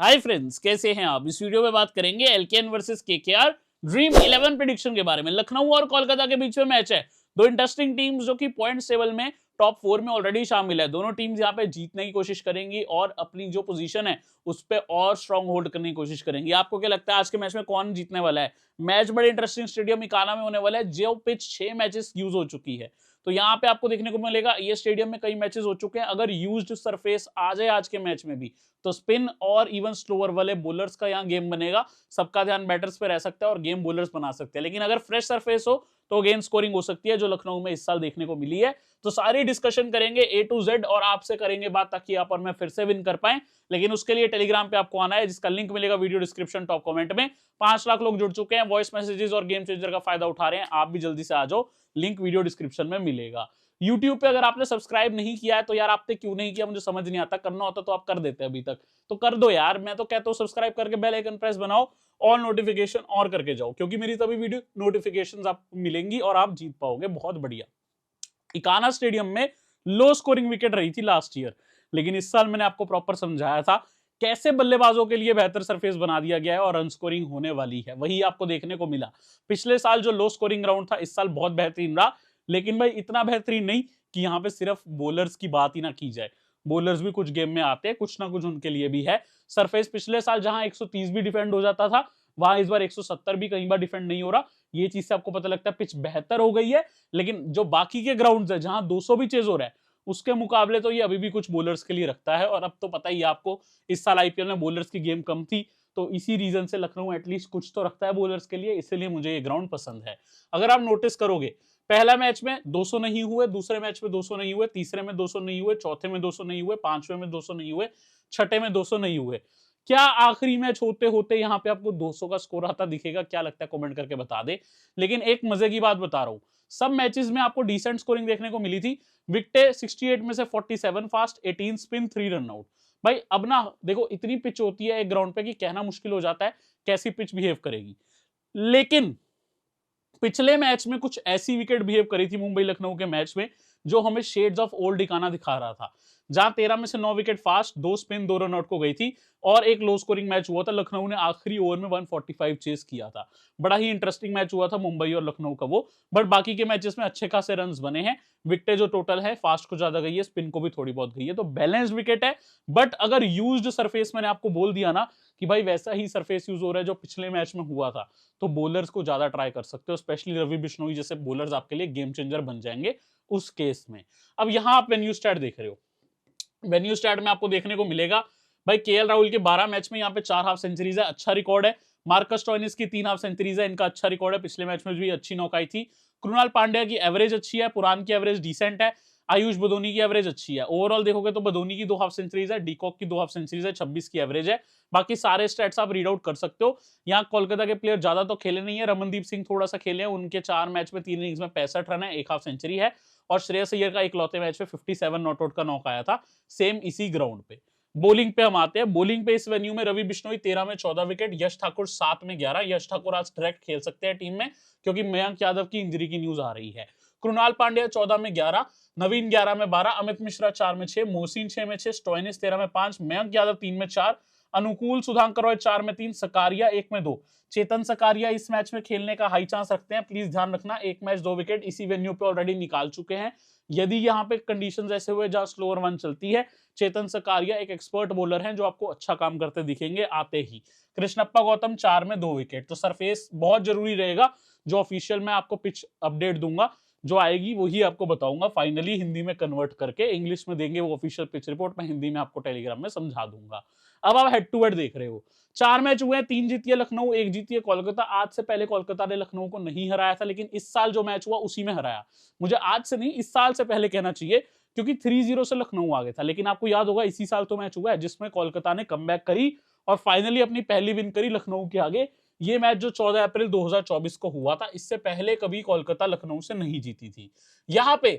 Hi friends, कैसे हैं आप। इस वीडियो में बात करेंगे एलकेएन वर्सेस केकेआर ड्रीम 11 प्रेडिक्शन के बारे में। लखनऊ और कोलकाता के बीच में मैच है। दो इंटरेस्टिंग टीम्स जो कि पॉइंट्स टेबल में टॉप 4 में ऑलरेडी शामिल है। दोनों टीम्स यहां पे जीतने की कोशिश करेंगी और अपनी जो पोजीशन है उस पे और स्ट्रांग होल्ड करने की कोशिश करेंगी। आपको क्या लगता है आज के मैच में कौन जीतने वाला है? मैच बड़े इंटरेस्टिंग स्टेडियम इकाना में होने वाला है। जो पिच 6 मैचेस यूज हो चुकी है, तो यहाँ पे आपको देखने को मिलेगा ये स्टेडियम में कई मैचेस हो चुके हैं। अगर यूज्ड सरफेस आ जाए आज के मैच में भी, तो स्पिन और इवन स्लोअर वाले बॉलर्स का यहाँ गेम बनेगा। सबका ध्यान बैटर्स पे रह सकता है और गेम बॉलर्स बना सकते हैं। लेकिन अगर फ्रेश सरफेस हो तो गेम स्कोरिंग हो सकती है, जो लखनऊ में इस साल देखने को मिली है। तो सारी डिस्कशन करेंगे A to Z और आपसे करेंगे बात, ताकि आप और मैं फिर से विन कर पाए। लेकिन उसके लिए टेलीग्राम पे आपको आना है, जिसका लिंक मिलेगा वीडियो डिस्क्रिप्शन टॉप कमेंट में। 5 लाख लोग जुड़ चुके हैं, वॉइस मैसेजेस और गेम चेंजर का फायदा उठा रहे हैं। आप भी जल्दी से आ जाओ, लिंक वीडियो डिस्क्रिप्शन में मिलेगा। YouTube पे अगर आपने सब्सक्राइब नहीं किया है तो यार आपने क्यों नहीं किया, मुझे समझ नहीं आता। करना होता तो आप कर देते अभी तक, तो कर दो यार। मैं तो कहता हूं सब्सक्राइब करके बेल आइकन प्रेस बनाओ, ऑल नोटिफिकेशन और करके जाओ, क्योंकि मेरी तभी वीडियो नोटिफिकेशंस आपको मिलेंगी और आप जीत पाओगे। बहुत बढ़िया। इकाना स्टेडियम में लो स्कोरिंग विकेट रही थी लास्ट ईयर, लेकिन इस साल मैंने आपको प्रॉपर समझाया था कैसे बल्लेबाजों के लिए बेहतर सरफेस बना दिया गया है और रन स्कोरिंग होने वाली है। वही आपको देखने को मिला। पिछले साल जो लो स्कोरिंग ग्राउंड था, इस साल बहुत बेहतरीन रहा। लेकिन भाई इतना बेहतरीन नहीं कि यहाँ पे सिर्फ बॉलर्स की बात ही ना की जाए। बॉलर्स भी कुछ गेम में आते हैं, कुछ ना कुछ उनके लिए भी है। सरफेस पिछले साल जहां 130 भी डिफेंड हो जाता था, वहां इस बार 170 भी कई बार डिफेंड नहीं हो रहा। ये चीज से आपको पता लगता है पिच बेहतर हो गई है। लेकिन जो बाकी के ग्राउंड्स है जहां 200 भी चेज हो रहा है, उसके मुकाबले तो ये अभी भी कुछ बॉलर्स के लिए रखता है। और अब तो पता ही है आपको, इस साल आईपीएल में बॉलर्स की गेम कम थी, तो इसी रीजन से लखनऊ एटलीस्ट कुछ तो रखता है बॉलर्स के लिए, इसलिए मुझे ये ग्राउंड पसंद है। अगर आप नोटिस करोगे, पहला मैच में 200 नहीं हुए, दूसरे मैच में 200 नहीं हुए, तीसरे में 200 नहीं हुए, चौथे में 200 नहीं हुए, पांचवें में 200 नहीं हुए, छठे में 200 नहीं हुए। क्या आखिरी मैच होते होते यहाँ पे आपको 200 का स्कोर आता दिखेगा? क्या लगता है? कमेंट करके बता दे। लेकिन एक मजे की बात बता रहा हूं, सब मैचेस में आपको डिसेंट स्कोरिंग देखने को मिली थी। विकेटें 68 में से 47 फास्ट, 18 स्पिन, 3 रन आउट। भाई अब ना देखो, इतनी पिच होती है एक ग्राउंड पे कि कहना मुश्किल हो जाता है कैसी पिच बिहेव करेगी। लेकिन पिछले मैच में कुछ ऐसी विकेट बिहेव करी थी मुंबई लखनऊ के मैच में, जो हमें शेड्स ऑफ ओल्ड दिखाना दिखा रहा था। जहां 13 में से 9 wicket fast, 2 spin, 2 run out को गई थी और एक लो स्कोरिंग मैच हुआ था। लखनऊ ने आखिरी ओवर में 145 चेस किया था। बड़ा ही इंटरेस्टिंग मैच हुआ था मुंबई और लखनऊ का वो। बट बाकी के मैचेस में अच्छे खासे रन बने हैं। विकेटें जो टोटल है, फास्ट को ज्यादा गई है, स्पिन को भी थोड़ी बहुत गई है, तो बैलेंस्ड विकेट है। बट अगर यूज्ड सरफेस, मैंने आपको बोल दिया ना कि भाई वैसा ही सरफेस यूज हो रहा है जो पिछले मैच में हुआ था, तो बॉलर्स को ज्यादा ट्राई कर सकते हो। स्पेशली रवि बिश्नोई जैसे बॉलर्स आपके लिए गेम चेंजर बन जाएंगे उस केस में। अब यहां आप वेन्यू स्टैट देख रहे हो। वेन्यू स्टैट में आपको देखने को मिलेगा भाई केएल राहुल के 12 मैच में यहाँ पे 4 हाफ सेंचुरीज है, अच्छा रिकॉर्ड है। मार्कस स्टोइनिस की 3 हाफ सेंचुरीज है, इनका अच्छा रिकॉर्ड है। पिछले मैच में भी अच्छी नॉक आई थी। कृणाल पांड्या की एवरेज अच्छी है, पुरान की एवरेज डिसेंट है। आयुष बदोनी की एवरेज अच्छी है। ओवरऑल देखोगे तो बदोनी की 2 हाफ सेंचुरीज है, डीकॉक की 2 हाफ सेंचुरीज है, 26 की एवरेज है। बाकी सारे स्टैट्स आप रीड आउट कर सकते हो। यहाँ कोलकाता के प्लेयर ज्यादा तो खेले नहीं है। रमनदीप सिंह थोड़ा सा खेले हैं, उनके 4 मैच में 3 इनिंग्स में 65 रन है, 1 हाफ सेंचुरी है। और श्रेयस अय्यर का इकलौते मैच में 57 नॉट आउट का नॉक आया था, सेम इसी ग्राउंड पे। बॉलिंग पे हम आते हैं। बॉलिंग पे इस वेन्यू में रवि बिश्नोई 13 में 14 विकेट, यश ठाकुर 7 में 11। यश ठाकुर आज डायरेक्ट खेल सकते हैं टीम में, क्योंकि मयंक यादव की इंजरी की न्यूज आ रही है। कृणाल पांड्या 14 में 11, नवीन 11 में 12, अमित मिश्रा 4 में 6, मोहसिन 6 में 6, स्टोइनिस 13 में 5, मयंक यादव 3 में 4, अनुकूल सुधांकर रॉय 4 में 3, सकारिया 1 में 2। चेतन सकारिया इस मैच में खेलने का हाई चांस रखते हैं। प्लीज ध्यान रखना, एक मैच 2 विकेट इसी वेन्यू पे ऑलरेडी निकाल चुके हैं। यदि यहाँ पे कंडीशंस ऐसे हुए जहां स्लोअर वन चलती है, चेतन सकारिया एक एक्सपर्ट बॉलर हैं जो आपको अच्छा काम करते दिखेंगे आते ही। कृष्णप्पा गौतम 4 में 2 विकेट। तो सरफेस बहुत जरूरी रहेगा। जो ऑफिशियल मैं आपको पिच अपडेट दूंगा, जो आएगी वही आपको बताऊंगा फाइनली, हिंदी में कन्वर्ट करके। इंग्लिश में देंगे वो ऑफिशियल पिच रिपोर्ट, मैं हिंदी में आपको टेलीग्राम में समझा दूंगा। अब आप हेड टू हेड देख रहे हो। 4 मैच हुए हैं, 3 जीती है लखनऊ, 1 जीती है कोलकाता। आज से पहले कोलकाता ने लखनऊ को नहीं हराया था, लेकिन इस साल जो मैच हुआ उसी में हराया। मुझे आज से नहीं, इस साल से पहले कहना चाहिए, क्योंकि 3-0 से लखनऊ आ गया था। लेकिन आपको याद होगा इसी साल तो मैच हुआ है जिसमें कोलकाता ने कमबैक करी और फाइनली अपनी पहली विन करी लखनऊ के आगे। ये मैच जो 14 अप्रैल 2024 को हुआ था, इससे पहले कभी कोलकाता लखनऊ से नहीं जीती थी। यहां पे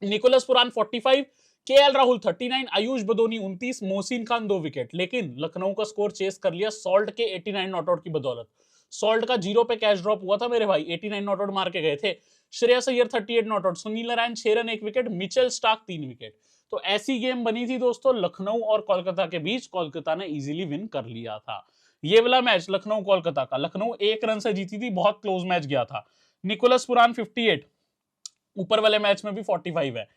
Nicholas Pooran 45, KL Rahul 39, Ayush Badoni 29, Mohsin Khan 2 wicket. लेकिन लखनऊ का स्कोर चेस कर लिया सॉल्ट के 89 नॉट आउट की बदौलत। सॉल्ट का 0 पे कैच ड्रॉप हुआ था मेरे भाई, 89 नॉट आउट मार के गए थे। Shreyas Iyer 38 not out, Sunil Narayan 6 run 1 wicket, Mitchell Starc 3 wicket. तो ऐसी गेम बनी थी दोस्तों लखनऊ और कोलकाता के बीच, कोलकाता ने इजीली विन कर लिया था। ये वाला मैच लखनऊ कोलकाता का, लखनऊ 1 रन से जीती थी, बहुत क्लोज मैच गया था। निकोलस पुरान 58, ऊपर वाले मैच में भी 45 है।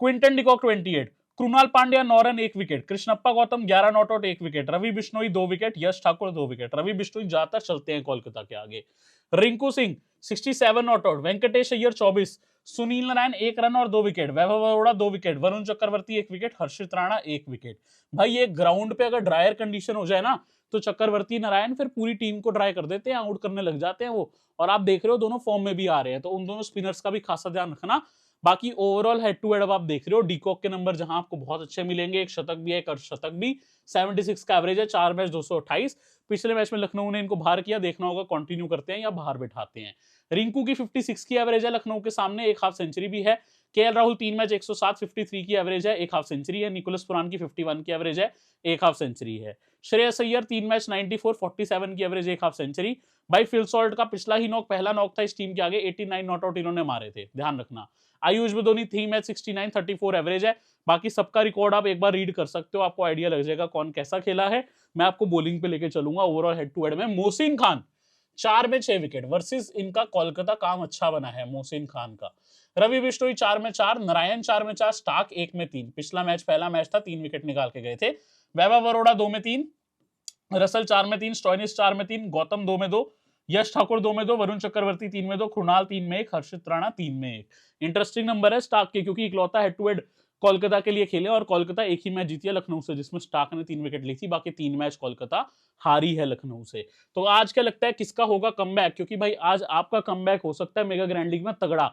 Quinton de Kock 28, Krunal Pandya 9 run 1 wicket, Krishnappa Gowtham 11 not out 1 wicket, Ravi Bishnoi 2 wicket, Yash Thakur 2 wicket. Ravi Bishnoi ज्यादातर चलते हैं कोलकाता के आगे। Rinku Singh 67 not out, Venkatesh Iyer 24, Sunil Narine 1 run और 2 wicket, Vaibhav Arora 2 wicket, Varun Chakravarthy 1 wicket, Harshit Rana 1 wicket. भाई ये ग्राउंड पे अगर ड्रायर कंडीशन हो जाए ना तो चक्रवर्ती नारायण फिर पूरी टीम को ड्राई कर देते हैं, आउट करने लग जाते हैं वो। और आप देख रहे हो दोनों फॉर्म में भी आ रहे हैं, तो उन दोनों स्पिनर्स का भी खासा ध्यान रखना। बाकी ओवरऑल हेड टू हेड अब आप देख रहे हो डीकॉक के नंबर जहां आपको बहुत अच्छे मिलेंगे, एक शतक भी है, एक अर्धशतक भी, 76 का एवरेज है, 4 मैच 228। पिछले मैच में लखनऊ ने इनको बाहर किया, देखना होगा कंटिन्यू करते हैं या बाहर बिठाते हैं। रिंकू की 56 की एवरेज है लखनऊ के सामने, एक हाफ सेंचुरी भी है। केएल राहुल 3 मैच 107, 53 की एवरेज है, एक हाफ सेंचुरी है। निकोलस पुरान की 51 की एवरेज है, एक हाफ सेंचुरी है। श्रेयस अय्यर 3 मैच 94, 47 की एवरेज, एक हाफ सेंचुरी। भाई फिल सॉल्ट का पिछला ही नॉक, पहला नॉक था इस टीम के आगे, 89 नॉट आउट इन्होंने मारे थे, ध्यान रखना। आयुष बदोनी 3 मैच 69, 34 एवरेज है। बाकी सबका रिकॉर्ड आप एक बार रीड कर सकते हो, आपको आइडिया लग जाएगा कौन कैसा खेला है। मैं आपको बॉलिंग पे लेके चलूंगा ओवरऑल हेड टू हेड में। मोहसिन खान 4 में 6 विकेट वर्सेस इनका कोलकाता काम अच्छा बना है मोहसिन खान का। रवि बिश्नोई 4 में 4, नारायण 4 में 4, स्टार्क 1 में 3, पिछला मैच पहला मैच था 3 विकेट निकाल के गए थे। वैभव अरोड़ा 2 में 3, रसल 4 में 3, स्टॉइनिस 4 में 3, गौतम 2 में 2, यश ठाकुर 2 में 2, वरुण चक्रवर्ती 3 में 2, कृणाल 3 में 1, हर्षित राणा 3 में 1। इंटरेस्टिंग नंबर है स्टार्क के, क्योंकि इकलौता हेड टू हेड कोलकाता के लिए खेले और कोलकाता एक ही मैच जीती है लखनऊ से, जिसमें स्टार्क ने 3 विकेट ली थी, बाकी 3 मैच कोलकाता हारी है लखनऊ से। तो आज क्या लगता है किसका होगा कमबैक, क्योंकि भाई आज आपका कमबैक हो सकता है मेगा ग्रैंड लीग में तगड़ा।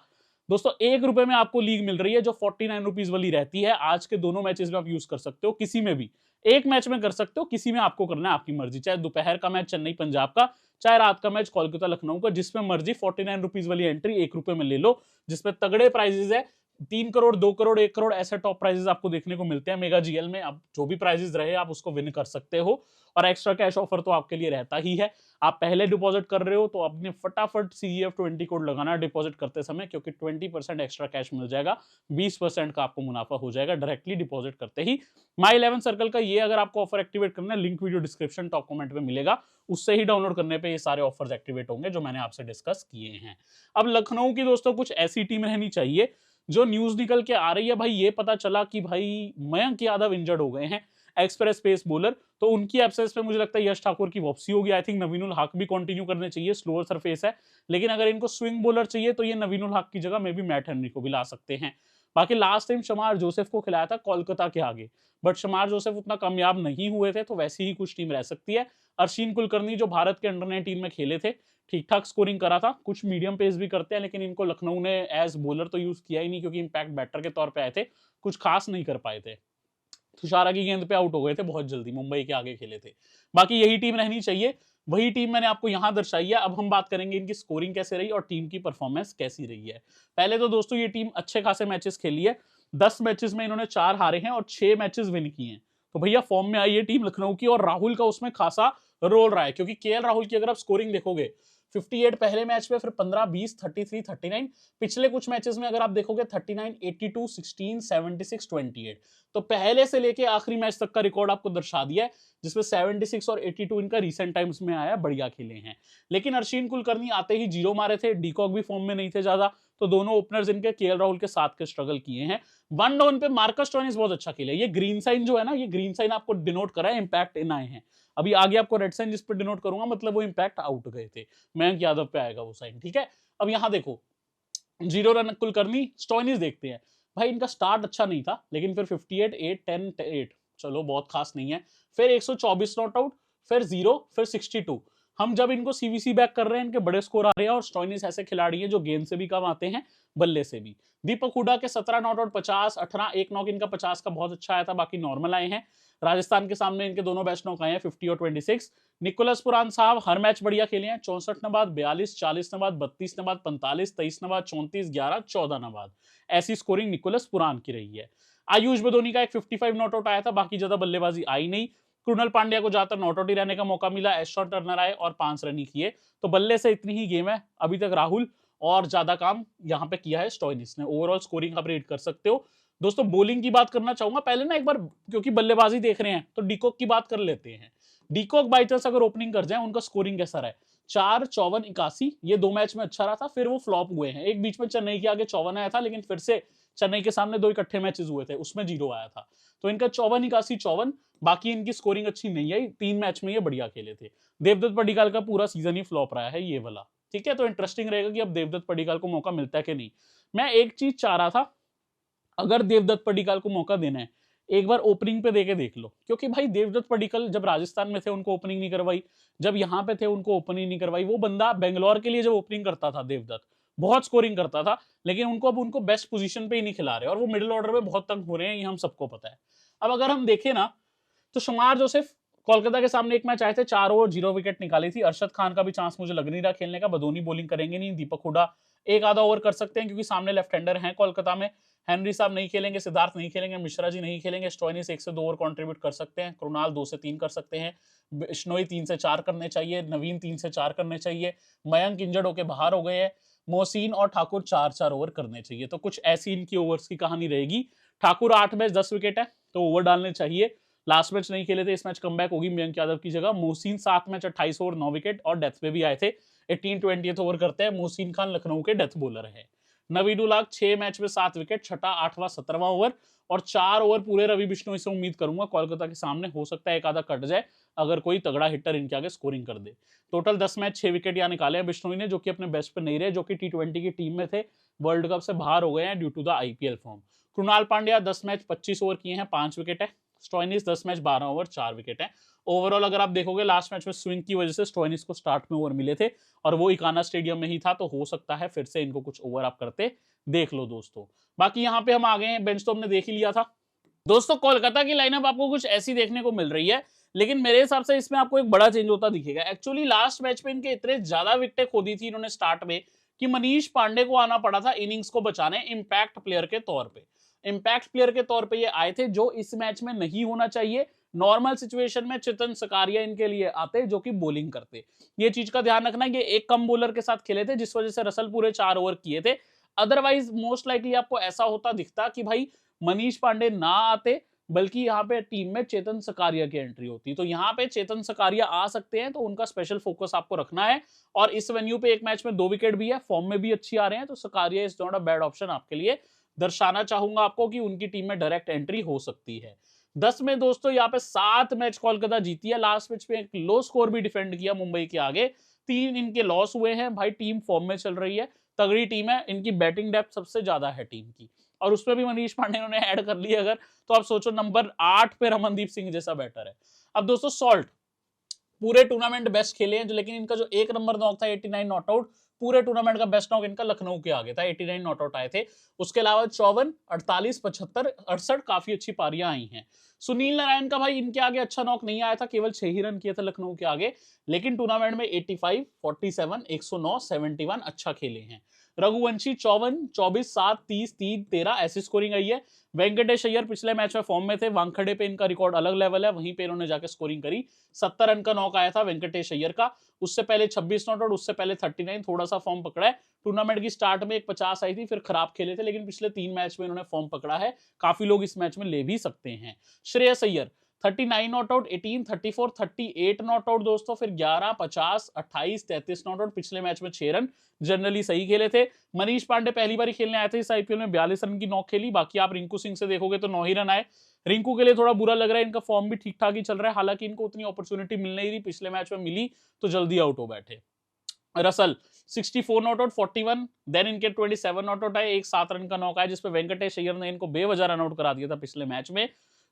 दोस्तों 1 रुपए में आपको लीग मिल रही है जो 49 रुपीज वाली रहती है। आज के दोनों मैचेस में आप यूज कर सकते हो, किसी में भी एक मैच में कर सकते हो, किसी में आपको करना है आपकी मर्जी, चाहे दोपहर का मैच चेन्नई पंजाब का, चाहे रात का मैच कोलकाता लखनऊ का, जिसमें मर्जी 49 रुपीज वाली एंट्री 1 रुपए में ले लो, जिसमें तगड़े प्राइजेस है। 3 करोड़ 2 करोड़ 1 करोड़ ऐसे टॉप प्राइजेस आपको देखने को मिलते हैं मेगा जीएल में। आप जो भी प्राइजेस रहे आप उसको विन कर सकते हो, और एक्स्ट्रा कैश ऑफर तो आपके लिए रहता ही है। आप पहले डिपॉजिट कर रहे हो तो अपने फटाफट CEF20 कोड लगाना डिपॉजिट करते समय, क्योंकि 20% एक्स्ट्रा कैश मिल जाएगा, 20% का आपको मुनाफा हो जाएगा डायरेक्टली डिपॉजिट करते ही। माई 11 सर्कल का ये अगर आपको ऑफर एक्टिवेट करना है, link video description top comment में मिलेगा, उससे ही डाउनलोड करने पे ये सारे ऑफर्स एक्टिवेट होंगे जो मैंने आपसे डिस्कस किए हैं। अब लखनऊ की दोस्तों कुछ ऐसी टीम रहनी चाहिए जो न्यूज निकल के आ रही है, भाई ये पता चला कि भाई मयंक यादव इंजर्ड हो गए हैं, एक्सप्रेस पेस बॉलर, तो उनकी एब्सेंस पे मुझे लगता है यश ठाकुर की वापसी होगी। आई थिंक नवीनुल हक भी कंटिन्यू करने चाहिए, स्लोअर सरफेस है, लेकिन अगर इनको स्विंग बॉलर चाहिए तो ये नवीनुल हक की जगह में भी मैट हेनरी को भी ला सकते हैं। बाकी लास्ट टाइम शमार जोसेफ को खिलाया था कोलकाता के आगे, बट शमार जोसेफ उतना कामयाब नहीं हुए थे, तो वैसी ही कुछ टीम रह सकती है। अर्शीन कुलकर्णी जो भारत के अंडर 19 में खेले थे, ठीक ठाक स्कोरिंग करा था, कुछ मीडियम पेस भी करते हैं, लेकिन इनको लखनऊ ने एज बॉलर तो यूज किया ही नहीं, क्योंकि इंपैक्ट बैटर के तौर पे आए थे, कुछ खास नहीं कर पाए थे। तुषारा की गेंद पे आउट हो गए थे बहुत जल्दी, मुंबई के आगे खेले थे। बाकी यही टीम रहनी चाहिए, वही टीम मैंने आपको यहां दर्शाई है। अब हम बात करेंगे इनकी स्कोरिंग कैसे रही और टीम की परफॉर्मेंस कैसी रही है। पहले तो दोस्तों ये टीम अच्छे खासे मैचेस खेली है, 10 मैचेस में इन्होंने 4 हारे हैं और 6 मैचेस विन किए हैं, तो भैया फॉर्म में आई है टीम लखनऊ की, और राहुल का उसमें खासा रोल रहा है, क्योंकि केएल राहुल की अगर आप स्कोरिंग देखोगे 58 पहले मैच में, फिर 15, 20, 33, 39, पिछले कुछ मैचेस में अगर आप देखोगे 39, 82, 16, 76, 28, तो पहले से लेके आखिरी मैच तक का रिकॉर्ड आपको दर्शा दिया है, जिसमें 76 और 82 इनका रीसेंट टाइम्स में आया, बढ़िया खेले हैं। लेकिन अर्शीन कुलकर्णी आते ही 0 मारे थे, डीकॉक भी फॉर्म में नहीं थे ज्यादा, तो दोनों ओपनर्स इनके केएल राहुल के साथ के स्ट्रगल किए हैं। वन डाउन पे मार्कस स्टोइनिस बहुत अच्छा खेले, ये ग्रीन साइन जो है ना, ये ग्रीन साइन आपको डिनोट करा है इंपैक्ट इन आए हैं। अभी आगे आपको रेड साइन जिस पर डिनोट करूंगा, मतलब वो इंपैक्ट आउट गए थे, मयंक यादव पे आएगा वो साइन, ठीक है। अब यहां देखो 0 रन कुलकर्णी, स्टोइनिस देखते हैं। भाई इनका स्टार्ट अच्छा नहीं था, लेकिन फिर 58, 8, 10, 8, चलो बहुत खास नहीं है, फिर 124 नॉट आउट, फिर 0, फिर 62। हम जब इनको सीवीसी बैक कर रहे हैं, इनके बड़े स्कोर आ रहे हैं, और स्टोइनिस ऐसे खिलाड़ी हैं जो गेंद से भी कम आते हैं, बल्ले से भी। दीपक हुडा के 17 नॉट आउट, 50, 18, एक नॉक इनका 50 का बहुत अच्छा आया था, बाकी नॉर्मल आए हैं। राजस्थान के सामने इनके दोनों बेस्ट नॉक आए हैं, 50 और 26। निकोलस पुरान साहब हर मैच बढ़िया खेले हैं, 64 नबाद, 42, 40 नबाद, 32 नबाद, 45, 23 नबाद, 34, 11, 14 नबाद, ऐसी स्कोरिंग निकोलस पुरान की रही है। आयुष बदोनी का एक 55 नॉट आउट आया था, बाकी ज्यादा बल्लेबाजी आई नहीं। कृणाल पांड्या को ज्यादातर नॉट आउट ही रहने का मौका मिला, एस्टॉन टर्नर आए और 5 रन ही किए, तो बल्ले से इतनी ही गेम है अभी तक राहुल, और ज्यादा काम यहां पे किया है स्टोइनिस ने। ओवरऑल स्कोरिंग आप रेट कर सकते हो, दोस्तों बॉलिंग की बात करना चाहूंगा पहले ना एक बार, क्योंकि बल्लेबाजी देख रहे हैं तो डीकॉक की बात कर लेते हैं। डीकॉक बाई चांस अगर ओपनिंग कर जाए, उनका स्कोरिंग कैसा रहा है? 4, 54, 81, ये 2 मैच में अच्छा रहा था, फिर वो फ्लॉप हुए हैं। एक बीच में चेन्नई के आगे 54 आया था, लेकिन फिर से चेन्नई के सामने 2 इकट्ठे मैचेस हुए थे, उसमें 0 आया था। तो इनका 54, 81, 54, बाकी इनकी स्कोरिंग अच्छी नहीं आई, 3 मैच में ये बढ़िया खेले थे। देवदत्त पडिक्कल का पूरा सीजन ही फ्लॉप रहा है ये वाला, ठीक है। तो इंटरेस्टिंग रहेगा कि अब देवदत्त पडिक्कल को मौका मिलता है कि नहीं। मैं एक चीज चाह रहा था, अगर देवदत्त पडिक्कल को मौका देना है, एक बार ओपनिंग पे देके देख लो, क्योंकि भाई देवदत्त पडिक्कल जब राजस्थान में थे उनको ओपनिंग नहीं करवाई, जब यहाँ पे थे उनको ओपनिंग नहीं करवाई। वो बंदा बेंगलोर के लिए जब ओपनिंग करता था देवदत्त, बहुत स्कोरिंग करता था, लेकिन उनको अब उनको बेस्ट पोजीशन पे ही नहीं खिला रहे, और वो मिडिल ऑर्डर में बहुत तंग हो रहे हैं, ये हम सबको पता है। अब अगर हम देखें ना, तो शुमार जोसेफ कोलकाता के सामने एक मैच आए थे, 4 ओवर 0 विकेट निकाली थी। अरशद खान का भी चांस मुझे लग नहीं रहा खेलने का, बदोनी बॉलिंग करेंगे नहीं, दीपक हुडा एक आधा ओवर कर सकते हैं, क्योंकि सामने लेफ्ट हैंडर हैं कोलकाता में। हेनरी साहब नहीं खेलेंगे, सिद्धार्थ नहीं खेलेंगे, मिश्रा जी नहीं खेलेंगे, स्टोइनिस 1 से 2 ओवर कंट्रीब्यूट कर सकते हैं, कृणाल 2 से 3 कर सकते हैं, बिश्नोई 3 से 4 करने चाहिए, नवीन 3 से 4 करने चाहिए, मयंक इंजर्ड होकर बाहर हो गए हैं, मोहसिन और ठाकुर 4-4 ओवर करने चाहिए। तो कुछ ऐसी इनकी ओवर्स की कहानी रहेगी। ठाकुर 8 मैच 10 विकेट है, तो ओवर डालने चाहिए। लास्ट मैच नहीं खेले थे, इस मैच कमबैक होगी मयंक यादव की जगह। मोहसिन 7 मैच 28 ओवर 9 विकेट और डेथ पे भी आए थे, 18-20 ओवर करते हैं। मोहसिन खान लखनऊ के डेथ बॉलर है। नवीन उल हक 6 मैच में 7 विकेट, छठा, 8वां, 17वां ओवर और 4 ओवर पूरे रवि बिश्नोई से उम्मीद करूंगा कोलकाता के सामने। हो सकता है एक आधा कट जाए अगर कोई तगड़ा हिटर इनके आगे स्कोरिंग कर दे। टोटल 10 मैच 6 विकेट यहाँ निकाले हैं बिश्नोई ने, जो कि अपने बेस्ट पे नहीं रहे, जो कि T20 की टीम में थे, वर्ल्ड कप से बाहर हो गए हैं due to the IPL form. Krunal Pandya 10 match 25 over किए हैं, 5 विकेट है। स्टोइनिस 10 मैच 12 ओवर 4 विकेट है। ओवरऑल अगर आप देखोगे लास्ट मैच में स्विंग की वजह से स्टोइनिस को स्टार्ट में ओवर मिले थे, और वो इकाना स्टेडियम में ही था, तो हो सकता है फिर से इनको कुछ ओवर आप करते देख लो दोस्तों। बाकी यहाँ पे हम आ गए हैं, बेंच तो हमने देख ही लिया था दोस्तों। कोलकाता की लाइनअप आपको कुछ ऐसी देखने को मिल रही है, लेकिन मेरे हिसाब से इसमें आपको एक बड़ा चेंज होता दिखेगा। एक्चुअली लास्ट मैच में इनके इतने ज्यादा विकेटें खो दी थी इन्होंने स्टार्ट में, कि मनीष पांडे को आना पड़ा था इनिंग्स को बचाने, इंपैक्ट प्लेयर के तौर पे। इंपैक्ट प्लेयर के तौर पे ये आए थे, जो इस मैच में नहीं होना चाहिए। नॉर्मल सिचुएशन में चेतन सकारिया इनके लिए आते, जो कि बॉलिंग करते। ये चीज का ध्यान रखना, ये एक कम बॉलर के साथ खेले थे, जिस वजह से रसल पूरे 4 ओवर किए थे। अदरवाइज मोस्ट लाइकली आपको ऐसा होता दिखता कि भाई मनीष पांडे ना आते, बल्कि यहाँ पे टीम में चेतन सकारिया की एंट्री होती। तो यहाँ पे चेतन सकारिया आ सकते हैं, तो उनका स्पेशल फोकस आपको रखना है। और इस वेन्यू पे एक मैच में 2 विकेट भी है, फॉर्म में भी अच्छी आ रहे हैं, तो Sakariya is not a bad option आपके लिए। दर्शाना चाहूंगा आपको कि उनकी टीम में डायरेक्ट एंट्री हो सकती है। 10 में दोस्तों यहाँ पे 7 मैच कोलकाता जीती है। लास्ट मैच में एक लो स्कोर भी डिफेंड किया मुंबई के आगे, 3 इनके लॉस हुए हैं। भाई टीम फॉर्म में चल रही है, तगड़ी टीम है, इनकी बैटिंग डेप्थ सबसे ज्यादा है टीम की, और उसमें भी मनीष पांडे ने ऐड कर लिया अगर, तो आप सोचो नंबर 8 पे रमनदीप सिंह जैसा बैटर है। अब दोस्तों सॉल्ट पूरे टूर्नामेंट बेस्ट खेले हैं, लेकिन इनका जो 1 नंबर नॉक था 89 नॉट आउट, पूरे टूर्नामेंट का बेस्ट नॉक इनका लखनऊ के आगे था, 89 नॉट आउट आए थे। उसके अलावा 54, 48, 75, 68 काफी अच्छी पारियां आई हैं। सुनील नारायण का भाई इनके आगे अच्छा नॉक नहीं आया था, केवल 6 ही रन किए थे लखनऊ के आगे, लेकिन टूर्नामेंट में 85, 47, 109, 71 अच्छा खेले हैं। रघुवंशी 54, 24, 7, 30, 3, 13 ऐसी स्कोरिंग आई है। वेंकटेश अय्यर पिछले मैच में फॉर्म में थे, वानखेड़े पे इनका रिकॉर्ड अलग लेवल है, वहीं पे इन्होंने जाकर स्कोरिंग करी। 70 रन का नॉक आया था वेंकटेश अय्यर का, उससे पहले 26 नॉट आउट, उससे पहले 39, थोड़ा सा फॉर्म पकड़ा है। टूर्नामेंट की स्टार्ट में एक 50 आई थी, फिर खराब खेले थे, लेकिन पिछले 3 मैच में इन्होंने फॉर्म पकड़ा है, काफी लोग इस मैच में ले भी सकते हैं। Shreyas Iyer 39 not out, 18, 34, 38 not out दोस्तों, फिर 11, 50, 28, 33 नॉट आउट, पिछले मैच में 6 रन, जनरली सही खेले थे। मनीष पांडे पहली बार खेलने आए थे इस IPL में, 42 रन की नॉक खेली। बाकी आप रिंकू सिंह से देखोगे तो 9 ही रन आए। रिंकू के लिए थोड़ा बुरा लग रहा है, इनका फॉर्म भी ठीक ठाक ही चल रहा है, हालांकि इनको उतनी अपॉर्चुनिटी मिल नहीं रही, पिछले मैच में मिली तो जल्दी आउट हो बैठे। रसल 64 नॉट आउट, 41, देन इनके 27 नॉट आउट आए, एक 7 रन का नॉक आया, जिसपे वेंकटेश अय्यर ने इनको बेवजह रन आउट करा दिया था पिछले मैच में।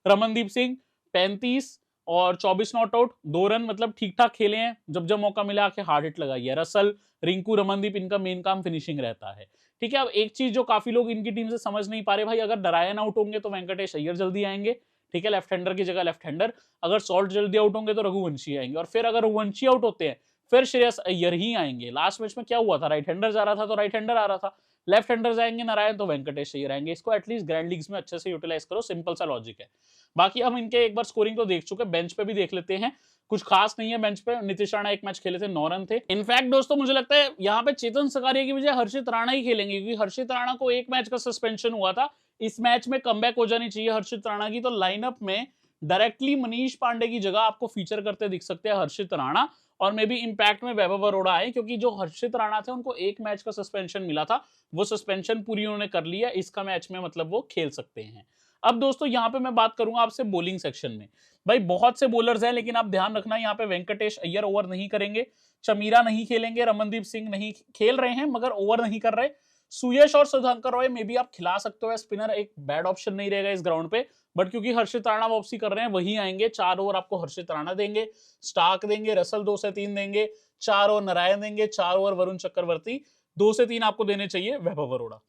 रमनदीप सिंह 35 और 24 नॉट आउट, 2 रन, मतलब ठीक ठाक खेले हैं, जब जब मौका मिला आके हार्ड हिट लगाई है। रसल, रिंकू, रमनदीप, इनका मेन काम फिनिशिंग रहता है, ठीक है। अब एक चीज जो काफी लोग इनकी टीम से समझ नहीं पा रहे, भाई अगर नारायण आउट होंगे तो वेंकटेश अय्यर जल्दी आएंगे, ठीक है, लेफ्ट हैंडर की जगह लेफ्ट हैंडर। अगर सॉल्ट जल्दी आउट होंगे तो रघुवंशी आएंगे, और फिर अगर रघुवंशी आउट होते हैं फिर श्रेयस अय्यर ही आएंगे। लास्ट मैच में क्या हुआ था, राइट हैंडर जा रहा था तो राइट हैंडर आ रहा था, लेफ्ट हैंडर जाएंगे नारायण तो वेंकटेश अय्यर आएंगे। इसको एटलीस्ट ग्रैंड लीग्स में अच्छे से यूटिलाइज करो, सिंपल सा लॉजिक है। बाकी हम इनके एक बार स्कोरिंग तो देख चुके, बेंच पे भी देख लेते हैं, कुछ खास नहीं है बेंच पे। नीतीश राणा एक मैच खेले थे, 9 रन थे। इनफैक्ट दोस्तों मुझे लगता है यहाँ पे चेतन सकारिया की वजह हर्षित राणा ही खेलेंगे, क्योंकि हर्षित राणा को एक मैच का सस्पेंशन हुआ था, इस मैच में कमबैक हो जानी चाहिए हर्षित राणा की। तो लाइनअप में डायरेक्टली मनीष पांडे की जगह आपको फीचर करते दिख सकते हैं हर्षित राणा, और मे बी इंपैक्ट में वैभव अरोड़ा आए, क्योंकि जो हर्षित राणा थे उनको एक मैच का सस्पेंशन मिला था, वो सस्पेंशन पूरी उन्होंने कर लिया, इसका मैच में मतलब वो खेल सकते हैं। अब दोस्तों यहाँ पे मैं बात करूंगा आपसे बॉलिंग सेक्शन में। भाई बहुत से बॉलर्स हैं, लेकिन आप ध्यान रखना यहाँ पे वेंकटेश अय्यर ओवर नहीं करेंगे, चमीरा नहीं खेलेंगे, रमनदीप सिंह नहीं खेल रहे हैं मगर ओवर नहीं कर रहे। सुयश और सुधांकर रॉय में भी आप खिला सकते हो, स्पिनर एक बैड ऑप्शन नहीं रहेगा इस ग्राउंड पे, बट क्योंकि हर्षित राणा वापसी कर रहे हैं वही आएंगे। 4 ओवर आपको हर्षित राणा देंगे, स्टार्क देंगे, रसल 2 से 3 देंगे, 4 ओवर नारायण देंगे, 4 ओवर वरुण चक्रवर्ती, 2 से 3 आपको देने चाहिए वैभव अरोड़ा।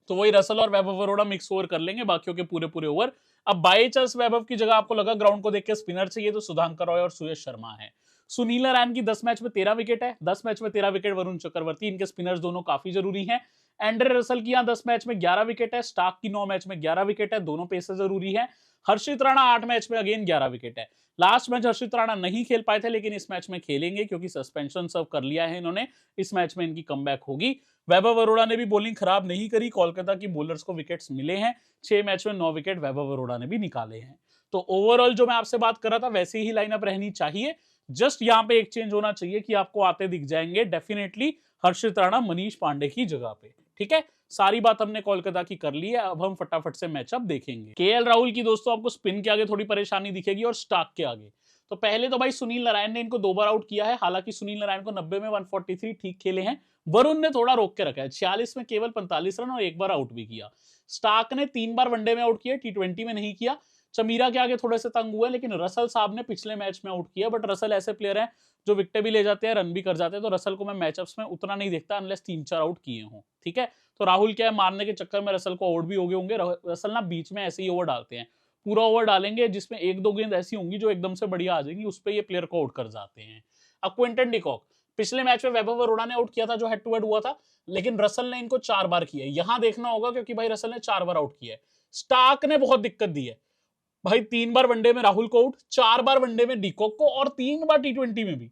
तो वही रसल और वैभव अरोड़ा मिक्स ओवर कर लेंगे बाकियों के पूरे पूरे ओवर। अब बाई चांस वैभव की जगह आपको लगा ग्राउंड को देख के स्पिनर चाहिए, तो सुधांकर रॉय और सुयश शर्मा है। सुनील नारायण की 10 मैच में 13 विकेट है, 10 मैच में 13 विकेट वरुण चक्रवर्ती, इनके स्पिनर्स दोनों काफी जरूरी हैं। एंड्रे रसल की यहाँ 10 मैच में 11 विकेट है, स्टार्क की 9 मैच में 11 विकेट है, दोनों पेसर जरूरी है। हर्षित राणा 8 मैच में अगेन 11 विकेट है। लास्ट मैच हर्षित राणा नहीं खेल पाए थे, लेकिन इस मैच में खेलेंगे क्योंकि सस्पेंशन सर्व कर लिया है इन्होंने, इस मैच में इनकी कमबैक होगी। वैभव अरोड़ा ने भी बॉलिंग खराब नहीं करी, कोलकाता की बॉलर्स को विकेट्स मिले हैं, 6 मैच में 9 विकेट वैभव अरोड़ा ने भी निकाले हैं। तो ओवरऑल जो मैं आपसे बात कर रहा था वैसी ही लाइनअप रहनी चाहिए, जस्ट यहाँ पे एक चेंज होना चाहिए कि आपको आते दिख जाएंगे डेफिनेटली हर्षित राणा मनीष पांडे की जगह पे। ठीक है, सारी बात हमने कोलकाता की कर ली है, अब हम फटाफट से मैचअप देखेंगे। केएल राहुल की दोस्तों आपको स्पिन के आगे थोड़ी परेशानी दिखेगी और स्टार्क के आगे। तो पहले तो भाई सुनील नारायण ने इनको 2 बार आउट किया है, हालांकि सुनील नारायण को 90 में 143 ठीक खेले हैं, वरुण ने थोड़ा रोक के रखा है, 46 में केवल 45 रन और 1 बार आउट भी किया। स्टार्क ने 3 बार वनडे में आउट किया, T20 में नहीं किया। चमीरा के आगे थोड़े से तंग हुए, लेकिन रसल साहब ने पिछले मैच में आउट किया, बट रसल ऐसे प्लेयर हैं जो विकेट भी ले जाते हैं, रन भी कर जाते हैं, तो रसल को मैं मैचअप्स में उतना नहीं देखता अनलेस 3-4 आउट किए हों। ठीक है, तो राहुल क्या है, मारने के चक्कर में रसल को आउट भी हो गए होंगे। रसल ना बीच में ऐसे ही ओवर डालते हैं, पूरा ओवर डालेंगे जिसमें 1-2 गेंद ऐसी होंगी जो एकदम से बढ़िया आ जाएंगी, उस पर ये प्लेयर को आउट कर जाते हैं। अब क्विंटन डिकॉक, पिछले मैच में वैभव अरोड़ा ने आउट किया था जो हेड टू हेड हुआ था, लेकिन रसल ने इनको 4 बार किया। यहां देखना होगा क्योंकि भाई रसल ने 4 बार आउट किया है। स्टार्क ने बहुत दिक्कत दी है भाई, 3 बार वनडे में राहुल को आउट, 4 बार वनडे में डिकॉक को, और 3 बार T20 में भी।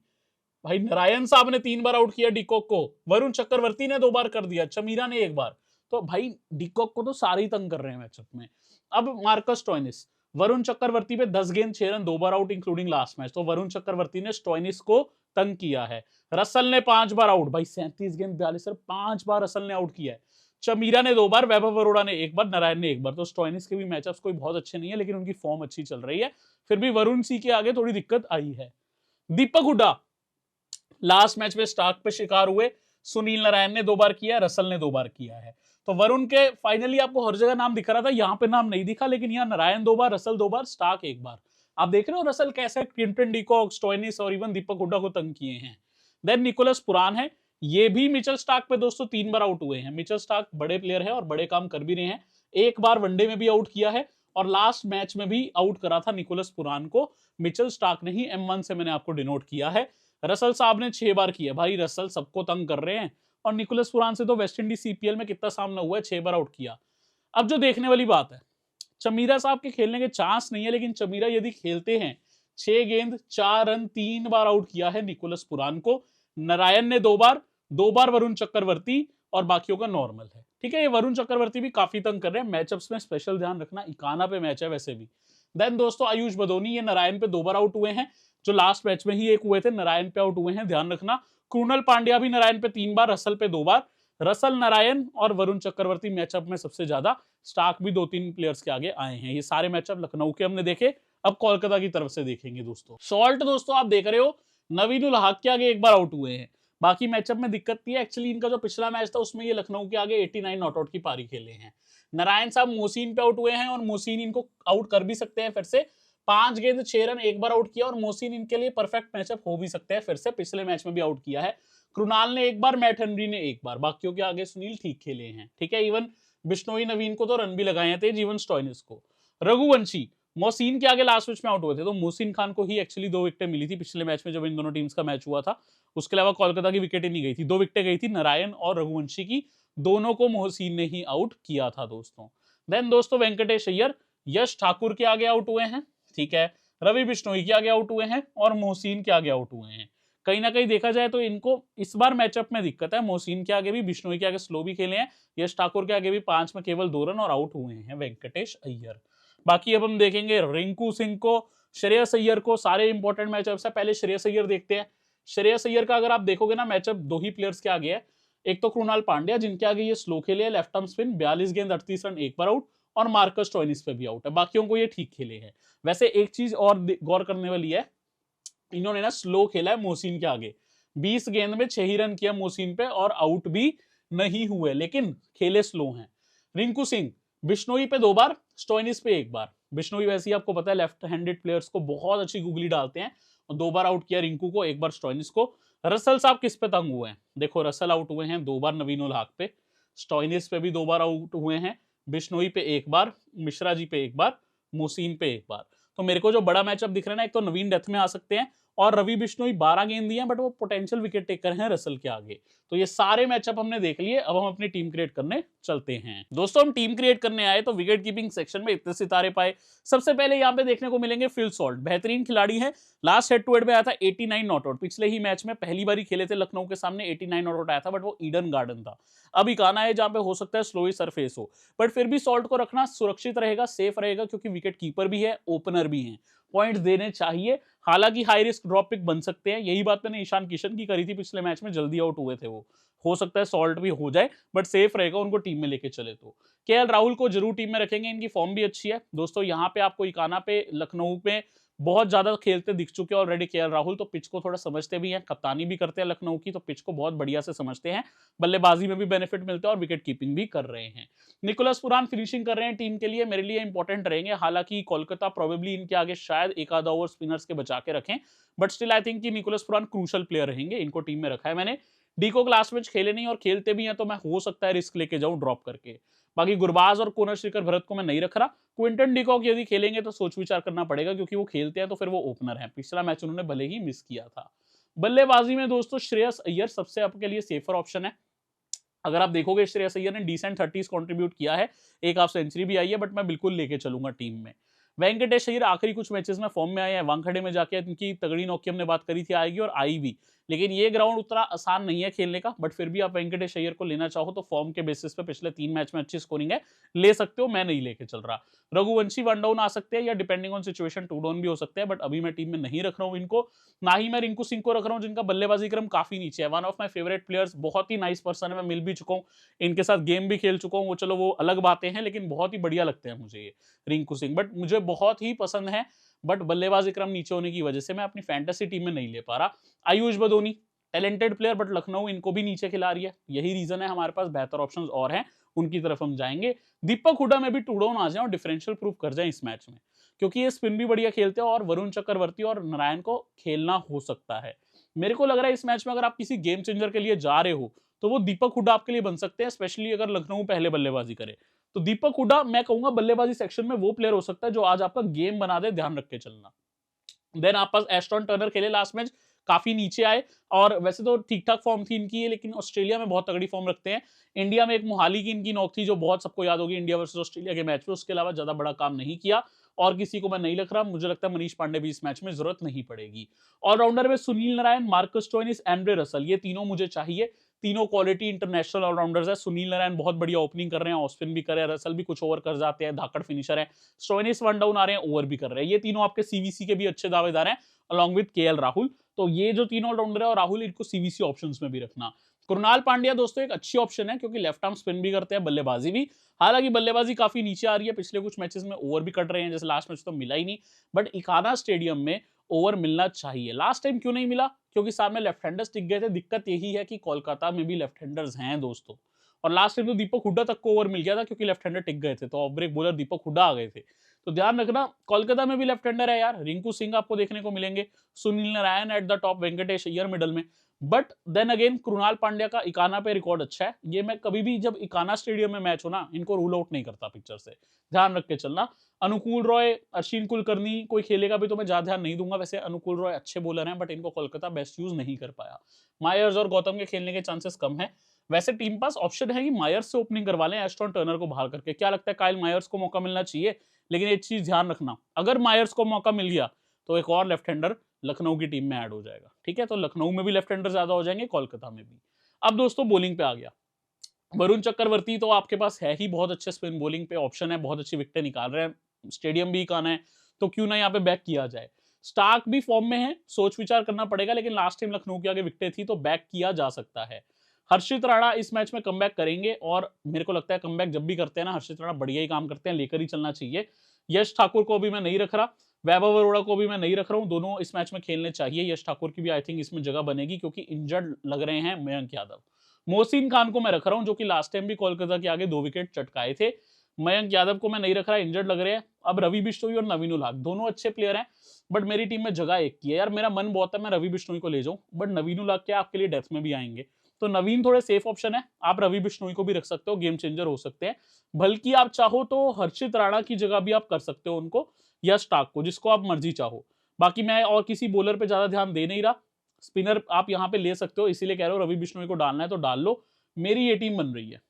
भाई नारायण साहब ने 3 बार आउट किया डिकॉक को, वरुण चक्रवर्ती ने 2 बार कर दिया, चमीरा ने 1 बार। तो भाई डिकॉक को तो सारे ही तंग कर रहे हैं मैचअप में। अब मार्कस स्टोइनिस, वरुण चक्रवर्ती पे 10 गेंद 6 रन 2 बार आउट इंक्लूडिंग लास्ट मैच, तो वरुण चक्रवर्ती ने स्टोइनिस को तंग किया है। रसल ने 5 बार आउट, भाई 37 गेंद 42 रन 5 बार रसल ने आउट किया है। चमीरा ने 2 बार, वैभव अरोड़ा ने 1 बार, नारायण ने 1 बार। तो स्टोइनिस के भी मैचअप्स कोई बहुत अच्छे नहीं है, लेकिन उनकी फॉर्म अच्छी चल रही है, फिर भी वरुण सी के आगे थोड़ी दिक्कत आई है। दीपक हुड्डा लास्ट मैच में स्टार्क पे शिकार हुए, सुनील नारायण ने 2 बार किया, रसल ने 2 बार किया है। तो वरुण के फाइनली आपको हर जगह नाम दिख रहा था, यहां पे नाम नहीं दिखा, लेकिन यहाँ नारायण 2 बार, रसल 2 बार, स्टार्क 1 बार। आप देख रहे हो रसल कैसे क्विंटन डिकॉक, स्टोइनिस और इवन दीपक हुड्डा को तंग किए हैं। देन निकोलस पुरान है, ये भी मिचेल स्टार्क पे दोस्तों 3 बार आउट हुए हैं। मिचेल स्टार्क बड़े प्लेयर है और बड़े काम कर भी रहे हैं, 1 बार वनडे में भी आउट किया है और लास्ट मैच में भी आउट करा था निकोलस पुरान को मिचेल स्टार्क ने ही, M1 से मैंने आपको डिनोट किया है। रसल साहब ने 6 बार किया, भाई रसल सबको तंग कर रहे हैं, और निकोलस पुरान से तो वेस्ट इंडीज CPL में कितना सामना हुआ है, 6 बार आउट किया। अब जो देखने वाली बात है, चमीरा साहब के खेलने के चांस नहीं है, लेकिन चमीरा यदि खेलते हैं, 6 गेंद 4 रन 3 बार आउट किया है निकोलस पुरान को, नारायण ने 2 बार, 2 बार वरुण चक्रवर्ती, और बाकियों का नॉर्मल है। ठीक है, ये वरुण चक्रवर्ती भी काफी तंग कर रहे हैं, मैचअप्स में स्पेशल ध्यान रखना, इकाना पे मैच है वैसे भी। देन दोस्तों आयुष बदोनी, ये नारायण पे 2 बार आउट हुए हैं, जो लास्ट मैच में ही एक हुए थे, नारायण पे आउट हुए हैं, ध्यान रखना। कृणाल पांड्या भी नारायण पे 3 बार, रसल पे 2 बार। रसल, नारायण और वरुण चक्रवर्ती मैचअप में सबसे ज्यादा, स्टार्क भी 2-3 प्लेयर्स के आगे आए हैं। ये सारे मैचअप लखनऊ के हमने देखे, अब कोलकाता की तरफ से देखेंगे दोस्तों। सॉल्ट दोस्तों आप देख रहे हो, नवीन उल हक के आगे 1 बार आउट हुए हैं, बाकी मैचअप में दिक्कत नहीं है। एक्चुअली इनका जो पिछला मैच था उसमें ये लखनऊ के आगे 89 नॉट आउट की पारी खेले हैं। नारायण साहब मोहसिन पे आउट हुए हैं, और मोहसिन इनको आउट कर भी सकते हैं फिर से, 5 गेंद 6 रन 1 बार आउट किया, और मोहसिन इनके लिए परफेक्ट मैचअप हो भी सकते हैं फिर से, पिछले मैच में भी आउट किया है। कृणाल ने 1 बार, मैट हेनरी ने 1 बार, बाकियों के आगे सुनील ठीक खेले हैं। ठीक है, इवन बिश्नोई नवीन को तो रन भी लगाए थे, जीवन स्टोइनिस को। रघुवंशी मोहसिन के आगे लास्ट मैच में आउट हुए थे, तो मोहसिन खान को ही एक्चुअली 2 विकेटें मिली थी पिछले मैच में जब इन दोनों टीम्स का मैच हुआ था, उसके अलावा कोलकाता की विकेट ही नहीं गई थी, 2 विकेटें गई थी नारायण और रघुवंशी की, दोनों को मोहसिन ने ही आउट किया था दोस्तों। देन दोस्तों वेंकटेश अय्यर, यश ठाकुर के आगे आउट हुए हैं, ठीक है, रवि बिश्नोई के आगे आउट हुए हैं, और मोहसिन के आगे आउट हुए हैं। कहीं ना कहीं देखा जाए तो इनको इस बार मैचअप में दिक्कत है। मोहसिन के आगे भी, बिश्नोई के आगे स्लो भी खेले हैं, यश ठाकुर के आगे भी 5 में केवल 2 रन और आउट हुए हैं वेंकटेश अय्यर। बाकी अब हम देखेंगे रिंकू सिंह को, श्रेयस अय्यर को, सारे इंपॉर्टेंट मैचअप्स है। पहले श्रेयस अय्यर देखते हैं। श्रेयस अय्यर का अगर आप देखोगे ना मैचअप, 2 ही प्लेयर्स के आगे है। एक तो कृणाल पांड्या जिनके आगे ये स्लो खेले, लेफ्ट आर्म स्पिन, 42 गेंद 38 रन, एक बार आउट, और मार्कस स्टोइनिस पे भी आउट है। बाकियों को ये ठीक खेले हैं। वैसे एक चीज और गौर करने वाली है, इन्होंने ना स्लो खेला है मोहसिन के आगे। 20 गेंद में 6 ही रन किया मोहसिन पे और आउट भी नहीं हुए, लेकिन खेले स्लो हैं। रिंकू सिंह बिश्नोई पे 2 बार, स्टोइनिस पे 1 बार। बिश्नोई वैसे ही आपको पता है लेफ्ट हैंडेड प्लेयर्स को बहुत अच्छी गुगली डालते हैं, और 2 बार आउट किया रिंकू को, 1 बार स्टोइनिस को। रसल साहब किस पे तंग हुए हैं? देखो रसल आउट हुए हैं 2 बार नवीन उल हक पे, स्टोइनिस पे भी 2 बार आउट हुए हैं, बिश्नोई पे 1 बार, मिश्रा जी पे 1 बार, मोहसिन पे 1 बार। तो मेरे को जो बड़ा मैचअप दिख रहा है ना, एक तो नवीन डेथ में आ सकते हैं, और रवि बिश्नोई 12 गेंद दिए हैं, बट वो पोटेंशियल विकेट टेकर हैं रसल के आगे। तो ये सारे मैचअप हमने देख लिए। अब हम अपनी टीम क्रिएट करने चलते हैं। दोस्तों हम टीम क्रिएट करने आए तो विकेट कीपिंग सेक्शन में इतने सितारे पाए। सबसे पहले यहाँ पे देखने को मिलेंगे फिल सॉल्ट, बेहतरीन खिलाड़ी है। लास्ट हेड टू हेड में आया था 89 नॉट आउट। पिछले ही मैच में पहली बार खेले थे लखनऊ के सामने, 89 नॉट आउट आया था, बट वो ईडन गार्डन था। अब इकाना है जहां पे हो सकता है स्लोई सरफेस हो, बट फिर भी सॉल्ट को रखना सुरक्षित रहेगा, सेफ रहेगा, क्योंकि विकेट कीपर भी है, ओपनर भी है, पॉइंट देने चाहिए। हालांकि हाई रिस्क ड्रॉप पिक बन सकते हैं, यही बात मैंने ईशान किशन की करी थी पिछले मैच में, जल्दी आउट हुए थे वो। हो सकता है सॉल्ट भी हो जाए, बट सेफ रहेगा उनको टीम में लेके चले तो। केएल राहुल को जरूर टीम में रखेंगे, इनकी फॉर्म भी अच्छी है। दोस्तों यहाँ पे आपको इकाना पे लखनऊ में बहुत ज्यादा खेलते दिख चुके हैं ऑलरेडी केएल राहुल, तो पिच को थोड़ा समझते भी हैं, कप्तानी भी करते हैं लखनऊ की, तो पिच को बहुत बढ़िया से समझते हैं। बल्लेबाजी में भी बेनिफिट मिलता है और विकेट कीपिंग भी कर रहे हैं। निकोलस पुरान फिनिशिंग कर रहे हैं टीम के लिए, मेरे लिए इंपॉर्टेंट रहेंगे। हालांकि कोलकाता प्रोबेबली इनके आगे शायद एक आधा ओवर स्पिनर्स के बचा के रखें, बट स्टिल आई थिंक कि निकोलस पुरान क्रूशल प्लेयर रहेंगे, इनको टीम में रखा है मैंने। डीको क्लास मैच खेले नहीं और खेलते भी हैं, तो मैं हो सकता है रिस्क लेके जाऊं ड्रॉप करके। बाकी गुरबाज और कोनर श्रीकर भरत को मैं नहीं रख रहा। क्विंटन डिकॉक यदि खेलेंगे तो सोच विचार करना पड़ेगा, क्योंकि वो खेलते हैं तो फिर वो ओपनर है। पिछला मैच उन्होंने भले ही मिस किया था। बल्लेबाजी में दोस्तों श्रेयस अय्यर सबसे आपके लिए सेफर ऑप्शन है। अगर आप देखोगे श्रेयस अय्यर ने डिसेंट 30s कंट्रीब्यूट किया है, एक हाफ सेंचुरी भी आई है, बट मैं बिल्कुल लेके चलूंगा टीम में। वेंकटेश अय्यर आखिरी कुछ मैचेस में फॉर्म में आए हैं, वानखेड़े में जाके इनकी तगड़ी नौकी हमने बात करी थी आएगी, और आई भी। लेकिन ये ग्राउंड उतना आसान नहीं है खेलने का, बट फिर भी आप वेंकटेश अय्यर को लेना चाहो तो फॉर्म के बेसिस पे पिछले 3 मैच में अच्छी स्कोरिंग है, ले सकते हो, मैं नहीं लेके चल रहा। रघुवंशी वन डाउन आ सकते हैं, या डिपेंडिंग ऑन सिचुएशन 2 डाउन भी हो सकते हैं, बट अभी मैं टीम में नहीं रख रहा हूँ इनको। ना ही मैं रिंकू सिंह को रख रहा हूँ, जिनका बल्लेबाजी क्रम काफी नीचे है। One of my favourite players, बहुत ही नाइस पर्सन है, मैं मिल भी चुका हूँ, इनके साथ गेम भी खेल चुका हूँ, वो चलो वो अलग बातें हैं, लेकिन बहुत ही बढ़िया लगते हैं मुझे ये रिंकू सिंह, बट मुझे बहुत ही पसंद है, बट बल्लेबाजी क्रम नीचे होने की वजह से मैं अपनी फैंटेसी टीम में नहीं ले पा रहा। Ayush Badoni talented player, but Lucknow इनको भी नीचे खिला रही है, यही रीजन है। हमारे पास बेहतर ऑप्शंस और हैं, उनकी तरफ हम जाएंगे। दीपक हुड्डा में भी टू डाउन आ जाए और डिफरेंशियल प्रूफ कर जाए इस मैच में, क्योंकि ये स्पिन भी बढ़िया खेलते हैं, और वरुण चक्रवर्ती और नारायण को खेलना हो सकता है। मेरे को लग रहा है इस मैच में अगर आप किसी गेम चेंजर के लिए जा रहे हो, तो वो दीपक हुड्डा आपके लिए बन सकते हैं, स्पेशली अगर लखनऊ पहले बल्लेबाजी करे तो। दीपक हुड्डा मैं कहूंगा बल्लेबाजी सेक्शन में वो प्लेयर हो सकता है जो आज आपका गेम बना दे, ध्यान रख के चलना। देन आप पास एस्टन टर्नर खेले लास्ट मैच, काफी नीचे आए, और वैसे तो ठीक ठाक फॉर्म थी इनकी है, लेकिन ऑस्ट्रेलिया में बहुत तगड़ी फॉर्म रखते हैं। इंडिया में एक मोहाली की इनकी नॉक थी जो बहुत सबको याद होगी इंडिया वर्सेस ऑस्ट्रेलिया के मैच में, उसके अलावा ज्यादा बड़ा काम नहीं किया, और किसी को मैं नहीं रख रहा। मुझे लगता है मनीष पांडे भी इस मैच में जरूरत नहीं पड़ेगी। ऑलराउंडर में Sunil Narayan, Marcus Stoinis, Andre Russell, ये तीनों मुझे चाहिए। तीनों क्वालिटी इंटरनेशनल ऑलराउंडर्स है। सुनील नारायण बहुत बढ़िया ओपनिंग कर रहे हैं, ऑस्पिन भी कर रहे हैं, रसल भी कुछ ओवर कर जाते हैं, धाकड़ फिनिशर है। स्टोइनिस वन डाउन आ रहे हैं, ओवर भी कर रहे हैं। ये तीनों आपके सीवीसी के भी अच्छे दावेदार हैं, अलॉन्ग विद केएल राहुल। तो ये जो तीनों ऑलराउंडर है और राहुल, इनको सीवीसी ऑप्शंस में भी रखना। कृणाल पांड्या दोस्तों एक अच्छी ऑप्शन है, क्योंकि लेफ्ट आर्म स्पिन भी करते हैं, बल्लेबाजी भी। हालांकि बल्लेबाजी काफी नीचे आ रही है, पिछले कुछ मैचेस में ओवर भी कट रहे हैं, जैसे लास्ट मैच तो मिला ही नहीं, बट इकाना स्टेडियम में ओवर मिलना चाहिए। लास्ट टाइम क्यों नहीं मिला? क्योंकि सामने लेफ्ट हैंडर्स टिक गए थे। दिक्कत यही है कि कोलकाता में भी लेफ्ट हैंडर्स हैं दोस्तों, और लास्ट टाइम तो दीपक हुड्डा तक को ओवर मिल गया था, क्योंकि लेफ्ट हैंडर टिक गए थे, तो ऑफ ब्रेक बॉलर दीपक हुड्डा आ गए थे। तो ध्यान रखना, कोलकाता में भी लेफ्ट हैंडर है यार, रिंकू सिंह आपको देखने को मिलेंगे, Sunil Narine at the top, Venkatesh Iyer middle में। But then again Krunal Pandya का इकाना पे रिकॉर्ड अच्छा है। ये मैं कभी भी जब इकाना स्टेडियम में मैच हो ना, इनको रूल आउट नहीं करता पिक्चर से, ध्यान रख के चलना। अनुकूल रॉय, अश्विन कुलकर्णी कोई खेलेगा भी तो मैं ज्यादा ध्यान नहीं दूंगा। वैसे अनुकूल रॉय अच्छे बॉलर हैं, बट इनको कोलकाता बेस्ट यूज नहीं कर पाया। मायर्स और गौतम के खेलने के चांसेस कम है। वैसे टीम पास ऑप्शन है कि मायर्स से ओपनिंग करवा लें, एस्टन टर्नर को बाहर करके। क्या लगता है, काइल मायर्स को मौका मिलना चाहिए? लेकिन एक चीज ध्यान रखना, अगर मायर्स को मौका मिल गया तो एक और लेफ्ट हैंडर लखनऊ की टीम में ऐड हो जाएगा। ठीक है, तो लखनऊ में भी लेफ्ट हैंडर ज्यादा हो जाएंगे, कोलकाता में भी। अब दोस्तों बॉलिंग पे आ गया, वरुण चक्रवर्ती तो आपके पास है ही बहुत अच्छे स्पिन बॉलिंग पे ऑप्शन है, बहुत अच्छी विकेटें निकाल रहे हैं, स्टेडियम भी कान है, तो क्यों ना यहाँ पे बैक किया जाए। स्टार्क भी फॉर्म में है, सोच विचार करना पड़ेगा, लेकिन लास्ट टाइम लखनऊ के आगे विकेटें थी तो बैक किया जा सकता है। हर्षित राणा इस मैच में कमबैक करेंगे, और मेरे को लगता है कमबैक जब भी करते हैं ना हर्षित राणा बढ़िया ही काम करते हैं, लेकर ही चलना चाहिए। यश ठाकुर को भी मैं नहीं रख रहा, वैभव अरोड़ा को भी मैं नहीं रख रहा हूं, दोनों इस मैच में खेलने चाहिए। यश ठाकुर की भी आई थिंक इसमें जगह बनेगी, क्योंकि इंजर्ड लग रहे हैं मयंक यादव। मोहसिन खान को मैं रख रहा हूं, जो कि लास्ट टाइम भी कोलकाता के आगे 2 विकेट चटकाए थे। मयंक यादव को मैं नहीं रख रहा, इंजर्ड लग रहे हैं। अब रवि बिश्नोई और नवीन उल्हाक दोनों अच्छे प्लेयर हैं, बट मेरी टीम में जगह एक की है यार। मेरा मन बहुत है मैं रवि बिश्नोई को ले जाऊं, बट नवीन उल्हाक क्या आपके लिए डेथ में भी आएंगे, तो नवीन थोड़े सेफ ऑप्शन है। आप रवि बिश्नोई को भी रख सकते हो, गेम चेंजर हो सकते हैं। बल्कि आप चाहो तो हर्षित राणा की जगह भी आप कर सकते हो उनको, या स्टार्क को, जिसको आप मर्जी चाहो। बाकी मैं और किसी बॉलर पे ज्यादा ध्यान दे नहीं रहा, स्पिनर आप यहाँ पे ले सकते हो, इसीलिए कह रहा हूँ रवि बिश्नोई को डालना है तो डाल लो। मेरी ये टीम बन रही है।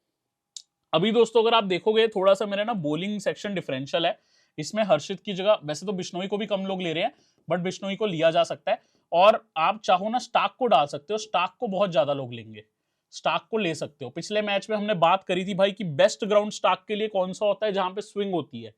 अभी दोस्तों अगर आप देखोगे थोड़ा सा मेरा ना बॉलिंग सेक्शन डिफरेंशियल है, इसमें हर्षित की जगह वैसे तो बिश्नोई को भी कम लोग ले रहे हैं, बट बिश्नोई को लिया जा सकता है। और आप चाहो ना स्टार्क को डाल सकते हो, स्टार्क को बहुत ज्यादा लोग लेंगे, स्टार्क को ले सकते हो। पिछले मैच में हमने बात करी थी भाई कि बेस्ट ग्राउंड स्टार्क के लिए कौन सा होता है, जहां पे स्विंग होती है,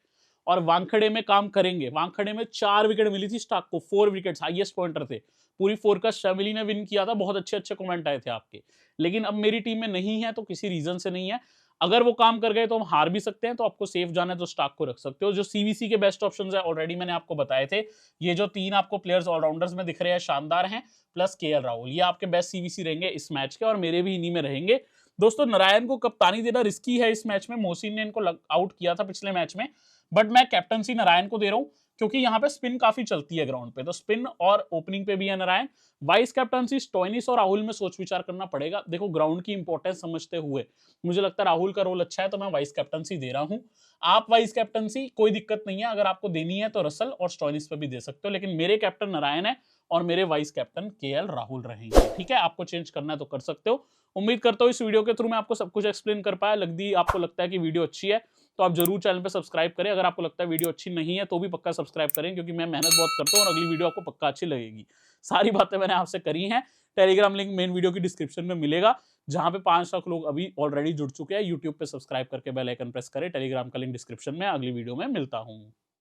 और वानखेड़े में काम करेंगे। वानखेड़े में 4 विकेट मिली थी स्टार्क को, 4 विकेट्स, हाईएस्ट पॉइंटर थे। पूरी फोरकास्ट शमिली ने विन किया था, बहुत अच्छे अच्छे कमेंट आए थे आपके। लेकिन अब मेरी टीम में नहीं है, तो किसी रीजन से नहीं है। अगर वो काम कर गए तो हम हार भी सकते हैं, तो आपको सेफ जाना है तो स्टार्क को रख सकते हो। जो सीवीसी के बेस्ट ऑप्शंस है ऑलरेडी मैंने आपको बताए थे। ये जो 3 आपको प्लेयर्स ऑलराउंडर्स में दिख रहे हैं शानदार हैं, प्लस केएल राहुल, ये आपके बेस्ट सीवीसी रहेंगे इस मैच के, और मेरे भी इन्हीं में रहेंगे। दोस्तों नारायण को कप्तानी देना रिस्की है इस मैच में, मोहसिन ने इनको आउट किया था पिछले मैच में, बट मैं कैप्टनसी नारायण को दे रहा हूं, क्योंकि यहाँ पे स्पिन काफी चलती है ग्राउंड पे, तो स्पिन और ओपनिंग पे भी है नारायण। वाइस कैप्टनसी स्टोइनिस और राहुल में सोच विचार करना पड़ेगा। देखो ग्राउंड की इंपॉर्टेंस समझते हुए मुझे लगता है राहुल का रोल अच्छा है, तो मैं वाइस कैप्टनसी दे रहा हूं। आप वाइस कैप्टनसी कोई दिक्कत नहीं है, अगर आपको देनी है तो रसल और स्टोइनिस पे भी दे सकते हो, लेकिन मेरे कैप्टन नारायण है और मेरे वाइस कैप्टन केएल राहुल रहेंगे। ठीक है, आपको चेंज करना है तो कर सकते हो। उम्मीद करता हूँ इस वीडियो के थ्रू मैं आपको सब कुछ एक्सप्लेन कर पाया। आपको लगता है कि वीडियो अच्छी है तो आप जरूर चैनल पे सब्सक्राइब करें। अगर आपको लगता है वीडियो अच्छी नहीं है तो भी पक्का सब्सक्राइब करें, क्योंकि मैं मेहनत बहुत करता हूँ और अगली वीडियो आपको पक्का अच्छी लगेगी। सारी बातें मैंने आपसे करी हैं। टेलीग्राम लिंक मेन वीडियो की डिस्क्रिप्शन में मिलेगा, जहां पे 5 लाख लोग अभी ऑलरेडी जुड़ चुके हैं। यूट्यूब पे सब्सक्राइब करके बेल आइकन प्रेस करें। टेलीग्राम का लिंक डिस्क्रिप्शन में। अगली वीडियो में मिलता हूं।